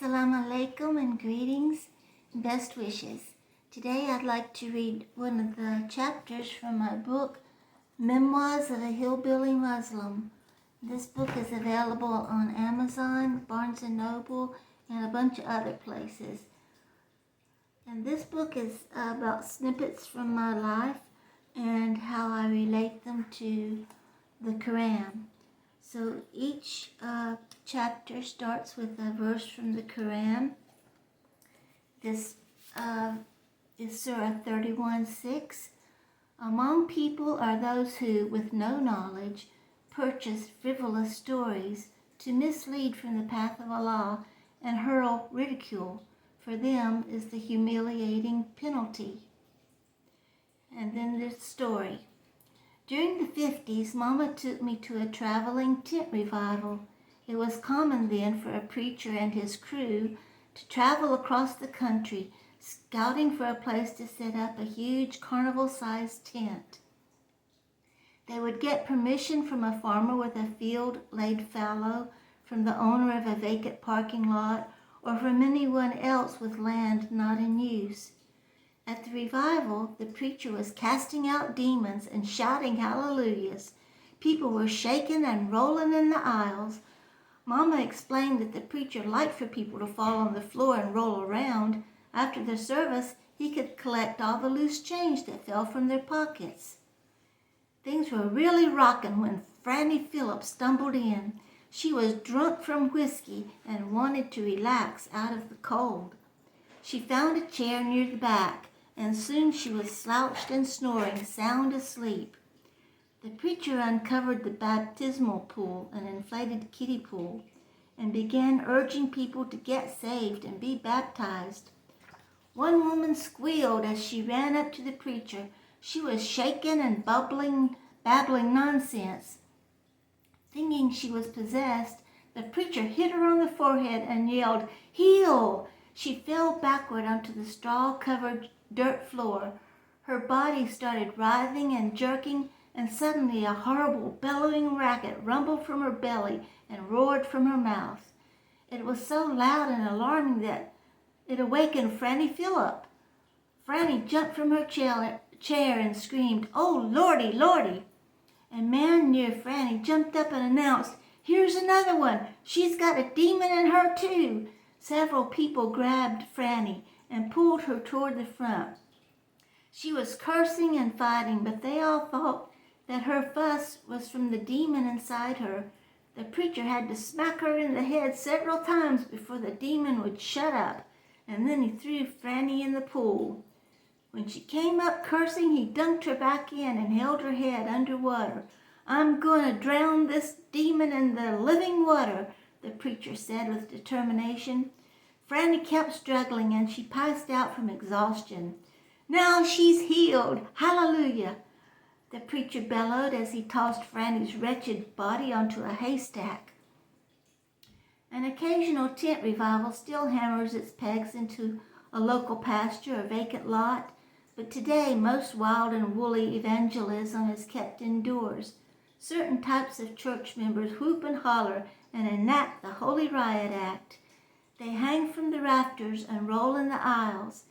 Assalamu alaikum and greetings and best wishes. Today I'd like to read one of the chapters from my book, Memoirs of a Hillbilly Muslim. This book is available on Amazon, Barnes & Noble, and a bunch of other places. And this book is about snippets from my life and how I relate them to the Quran. So each chapter starts with a verse from the Quran. This is Surah 31:6. Among people are those who, with no knowledge, purchase frivolous stories to mislead from the path of Allah and hurl ridicule. For them is the humiliating penalty. And then this story. During the 50s, Mama took me to a traveling tent revival. It was common then for a preacher and his crew to travel across the country, scouting for a place to set up a huge carnival-sized tent. They would get permission from a farmer with a field laid fallow, from the owner of a vacant parking lot, or from anyone else with land not in use. At the revival, the preacher was casting out demons and shouting hallelujahs. People were shaking and rolling in the aisles. Mama explained that the preacher liked for people to fall on the floor and roll around. After the service, he could collect all the loose change that fell from their pockets. Things were really rocking when Franny Phillips stumbled in. She was drunk from whiskey and wanted to relax out of the cold. She found a chair near the back, and soon she was slouched and snoring, sound asleep. The preacher uncovered the baptismal pool, an inflated kiddie pool, and began urging people to get saved and be baptized. One woman squealed as she ran up to the preacher. She was shaking and babbling nonsense. Thinking she was possessed, the preacher hit her on the forehead and yelled, "Heal!" She fell backward onto the straw-covered dirt floor. Her body started writhing and jerking, and suddenly a horrible bellowing racket rumbled from her belly and roared from her mouth. It was so loud and alarming that it awakened Franny Phillip. Franny jumped from her chair and screamed, "Oh, Lordy, Lordy!" A man near Franny jumped up and announced, "Here's another one. She's got a demon in her too." Several people grabbed Franny and pulled her toward the front. She was cursing and fighting, but they all thought that her fuss was from the demon inside her. The preacher had to smack her in the head several times before the demon would shut up, and then he threw Franny in the pool. When she came up cursing, he dunked her back in and held her head under water. "I'm going to drown this demon in the living water," the preacher said with determination. Franny kept struggling, and she passed out from exhaustion. "Now she's healed. Hallelujah!" the preacher bellowed as he tossed Franny's wretched body onto a haystack. An occasional tent revival still hammers its pegs into a local pasture or vacant lot, but today most wild and woolly evangelism is kept indoors. Certain types of church members whoop and holler and enact the Holy Riot Act. They hang from the rafters and roll in the aisles.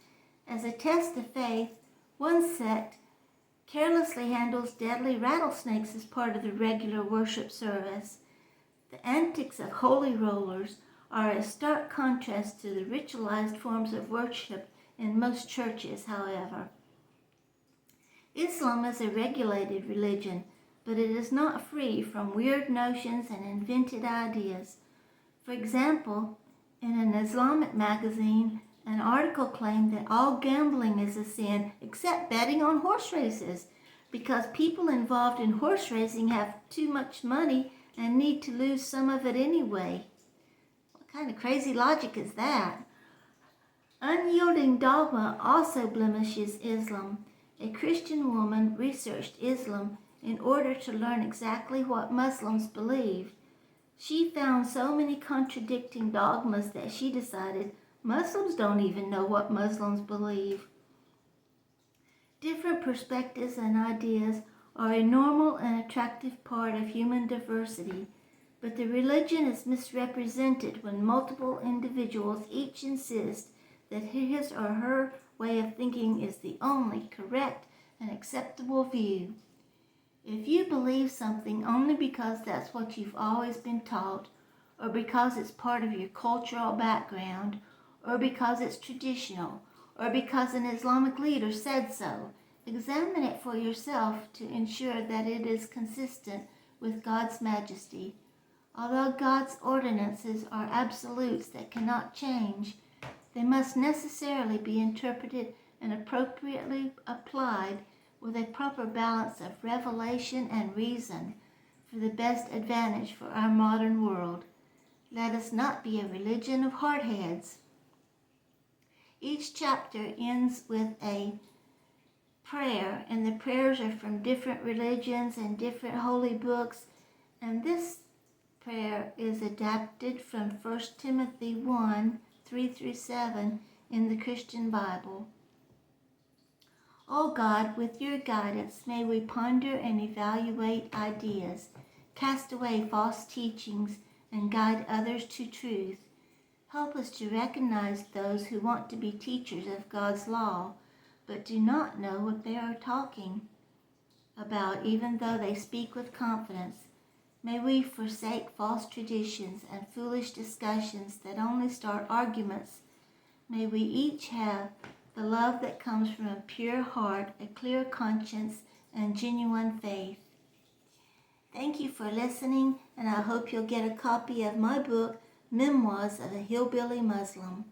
As a test of faith, one sect carelessly handles deadly rattlesnakes as part of the regular worship service. The antics of holy rollers are a stark contrast to the ritualized forms of worship in most churches, however. Islam is a regulated religion, but it is not free from weird notions and invented ideas. For example, in an Islamic magazine, an article claimed that all gambling is a sin except betting on horse races, because people involved in horse racing have too much money and need to lose some of it anyway. What kind of crazy logic is that? Unyielding dogma also blemishes Islam. A Christian woman researched Islam in order to learn exactly what Muslims believed. She found so many contradicting dogmas that she decided Muslims don't even know what Muslims believe. Different perspectives and ideas are a normal and attractive part of human diversity, But the religion is misrepresented when multiple individuals each insist that his or her way of thinking is the only correct and acceptable view. If you believe something only because that's what you've always been taught, or because it's part of your cultural background, or because it's traditional, or because an Islamic leader said so, examine it for yourself to ensure that it is consistent with God's majesty. Although God's ordinances are absolutes that cannot change, they must necessarily be interpreted and appropriately applied with a proper balance of revelation and reason for the best advantage for our modern world. Let us not be a religion of hardheads. Each chapter ends with a prayer, and the prayers are from different religions and different holy books, and this prayer is adapted from 1 Timothy 1, 3-7 in the Christian Bible. O God, with your guidance, may we ponder and evaluate ideas, cast away false teachings, and guide others to truth. Help us to recognize those who want to be teachers of God's law, but do not know what they are talking about, even though they speak with confidence. May we forsake false traditions and foolish discussions that only start arguments. May we each have the love that comes from a pure heart, a clear conscience, and genuine faith. Thank you for listening, and I hope you'll get a copy of my book, Memoirs of a Hillbilly Muslim.